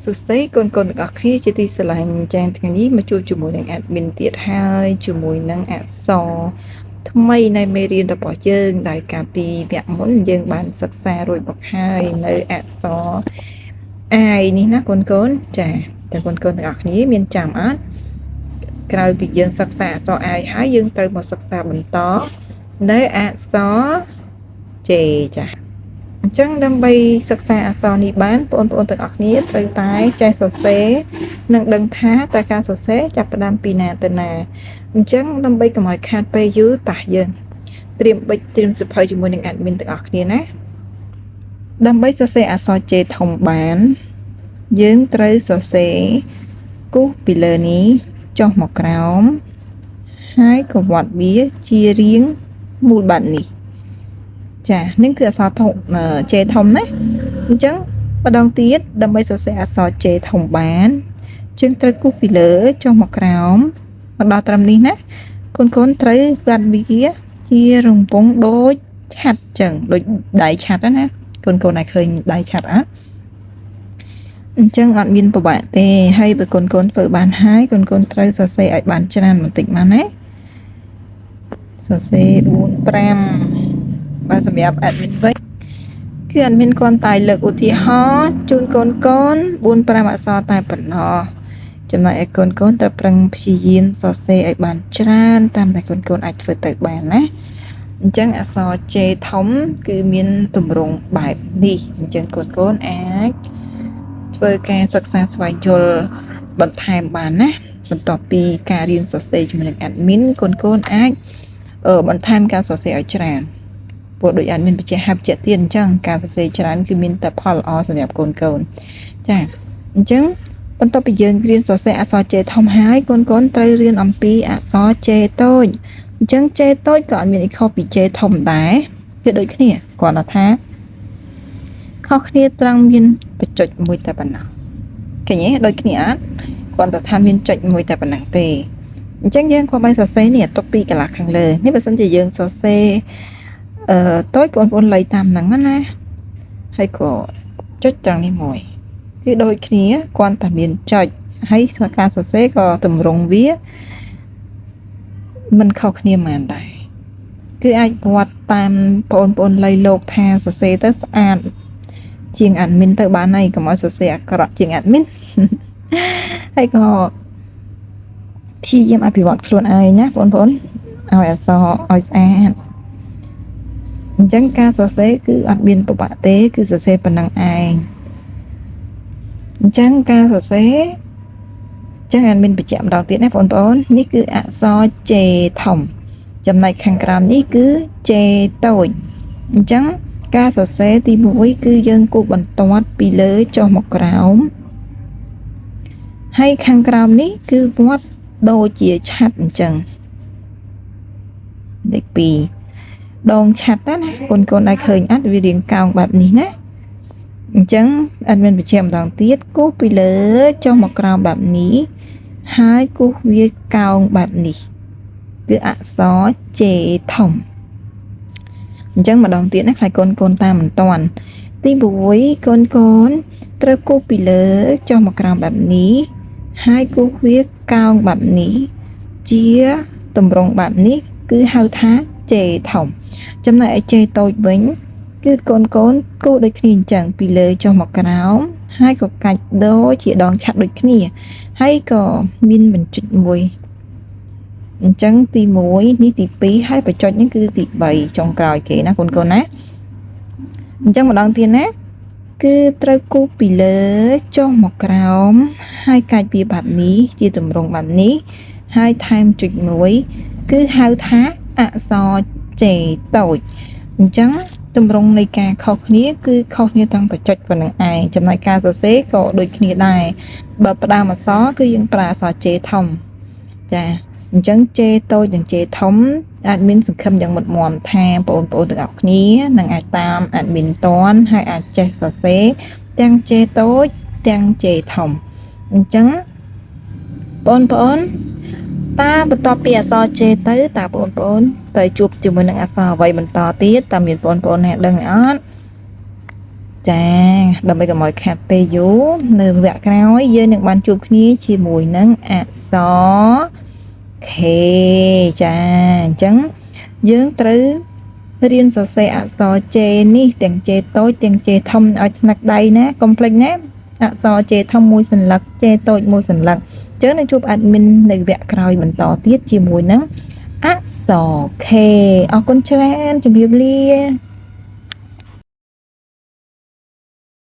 សួស្តីកូនៗទាំងអស់គ្នាជាទីស្រឡាញ់ចា៎ថ្ងៃនេះមកជួបជាមួយនឹង admin ទៀតហើយជាមួយនឹងអក្សរថ្មីនៃមេរៀនរបស់យើងដែលកាលពីវគ្គមុនយើងបានសិក្សារួចមកហើយនៅអក្សរ I នេះណាកូនៗចា៎តើកូនៗទាំងអស់គ្នាមានចាំអត់ក្រោយពីយើងសិក្សាអក្សរ I ហើយយើងទៅមកសិក្សាបន្តនៅអក្សរ J ចា៎អញ្ចឹងដើម្បីសិក្សាអក្សរនេះបានបងប្អូនទាំងអស់គ្នាត្រូវតែចេះសរសេរនិងដឹងថាតើការសរសេរចាប់ផ្ដើមពីណាទៅណាអញ្ចឹងដើម្បីកុំឲ្យខាតពេលយូរតោះយើងត្រៀមប៊ិចត្រៀមសៀវភៅជាមួយនឹង admin ទាំងអស់គ្នាណាដើម្បីសរសេរអក្សរ J ធំបានយើងត្រូវសរសេរគូសពីលើនេះចុះមកក្រោមហើយក៏វត្តវាជារាងមូលបាត់នេះចានេះគឺអក្សរធំ J ធំណាអញ្ចឹងម្ដងទៀតដើម្បីសរសេរអក្សរ J ធំបានយើងត្រូវគូសពីលើចុះមកក្រោមមកដល់ត្រឹមនេះណាកូនត្រូវវត្តវាជារង្វង់ដូចឆ័ត្រចឹងដូចដៃឆ័ត្រណាកូនអាចឃើញដៃឆ័ត្រអញ្ចឹងអត់មានពិបាកទេហើយបើកូនធ្វើបានហើយកូនត្រូវសរសេរឲ្យបានច្រើនបន្តិចមកណាសរសេរ4 5បាទសម្រាប់ admin វិញគឺ admin គ្រាន់តែលើកឧទាហរណ៍ជូនកូន4 5អក្សរតែប៉ុណ្ណោះចំណែកឯកូនត្រូវប្រឹងព្យាយាមសរសេរឲ្យបានច្រើនតាមដែលកូនអាចធ្វើទៅបានណាអញ្ចឹងអក្សរ J ធំគឺមានទម្រង់បែបនេះអញ្ចឹងកូនអាចធ្វើការសិក្សាស្វែងយល់បន្ថែមបានណាបន្ទាប់ពីការរៀនសរសេរជាមួយនឹង admin កូនអាចបន្ថែមការសរសេរឲ្យច្រើនព្រោះដូច admin បញ្ជាក់ទៀតអញ្ចឹងការសរសេរច្រើនគឺមានតែផលល្អសម្រាប់កូនចាអញ្ចឹងបន្ទាប់ពីយើងរៀនសរសេរអក្សរ J ធំហើយកូនត្រូវរៀនអំពីអក្សរ J តូចអញ្ចឹង J តូចក៏អត់មានអីខុសពី J ធំដែរវាដូចគ្នាគ្រាន់តែថាខុសគ្នាត្រង់មានបញ្ចុចមួយតែប៉ុណ្ណោះឃើញទេដូចគ្នាអត់គ្រាន់តែថាមានចុចមួយតែប៉ុណ្ណឹងទេអញ្ចឹងយើងក៏បានសរសេរនេះទុកពីកន្លះខាងលើនេះបើសិនជាយើងសរសេរតូចបងប្អូនលៃតាមហ្នឹងណាហើយក៏ចុចត្រង់នេះមួយគឺដូចគ្នាគ្រាន់តែមានចុចហើយការសរសេរក៏តម្រង់វាមិនខុសគ្នាប៉ុន្មានដែរគឺអាចវត្តតាមបងប្អូនលៃលោកថាសរសេរទៅស្អាតជាង admin ទៅបានហើយកុំឲ្យសរសេរអាក្រក់ជាង admin ហើយក៏ព្យាយាមអភិវឌ្ឍខ្លួនឯងណាបងប្អូនឲ្យអក្សរឲ្យស្អាតអញ្ចឹងការសរសេរគឺអត់មានពិបាកទេគឺសរសេរប៉ុណ្ណឹងឯងអញ្ចឹងការសរសេរចឹងអត់មានបញ្ជាក់ម្ដងទៀតណាបងប្អូននេះគឺអក្សរ J ធំចំណែកខាងក្រោមនេះគឺ J តូចអញ្ចឹងការសរសេរទី1គឺយើងគូសបន្ទាត់ពីលើចុះមកក្រោមហើយខាងក្រោមនេះគឺវត្តដូចជាឆ័ត្រអញ្ចឹងលេខ2ដងឆ័ត្រណាកូនអាចឃើញអត់វារាងកោងបែបនេះណាអញ្ចឹងអត់មានបញ្ជាក់ម្ដងទៀតគូសពីលើចុះមកក្រោមបែបនេះហើយគូសវាកោងបែបនេះគឺអក្សរ J ធំអញ្ចឹងម្ដងទៀតណាខ្លាចកូនតាមមិនតាន់ទី1កូនត្រូវគូសពីលើចុះមកក្រោមបែបនេះហើយគូសវាកោងបែបនេះជាតម្រង់បែបនេះគឺហៅថា J ធំចំណែកឯ J តូចវិញគឺកូនគូសដូចគ្នាអញ្ចឹងពីលើចុះមកក្រោមហើយក៏កាច់ដូចជាដងឆ័ត្រដូចគ្នាហើយក៏មានបញ្ចុចមួយអញ្ចឹងទី1នេះទី2ហើយបញ្ចុចនេះគឺទី3ចុងក្រោយគេណាកូនណាអញ្ចឹងម្ដងទៀតណាគឺត្រូវគូសពីលើចុះមកក្រោមហើយកាច់វាបែបនេះជាតម្រង់បែបនេះហើយថែមចុចមួយគឺហៅថាអក្សរ J តូចអញ្ចឹងតម្រង់នៃការខុសគ្នាគឺខុសគ្នាទាំងបញ្ចុចប៉ុណ្្នឹងឯងចំណែកការសរសេរក៏ដូចគ្នាដែរបើផ្ដើមអក្សរគឺយើងប្រើអក្សរ J ធំចាអញ្ចឹង J តូចនិង J ធំអាចមានសង្ឃឹមយ៉ាងមុតមាំថាបងប្អូនទាំងអស់គ្នានឹងអាចតាម admin តាន់ហើយអាចចេះសរសេរទាំង J តូចទាំង J ធំអញ្ចឹងបងប្អូនតាបន្ទាប់ពីអក្សរ J ទៅតើបងប្អូនត្រូវជួបជាមួយនឹងអក្សរអ្វីបន្តទៀតតើមានបងប្អូនណាដឹងអត់ ច ចាដើម្បីកុំឲ្យខាត់ពេលយូរនៅវគ្គក្រោយយើងនឹងបានជួបគ្នាជាមួយនឹងអក្សរ K ចាអញ្ចឹងយើងត្រូវរៀនសរសេរអក្សរ J នេះទាំង J តូចទាំង J ធំឲ្យថ្នាក់ដៃណាកុំភ្លេចណាអក្សរ J ធំមួយសន្លឹក J តូចមួយសន្លឹកអញ្ចឹងនឹងជួប admin នៅវគ្គក្រោយបន្តទៀតជាមួយនឹងអក្សរ K អរគុណច្រើនជម្រាបលា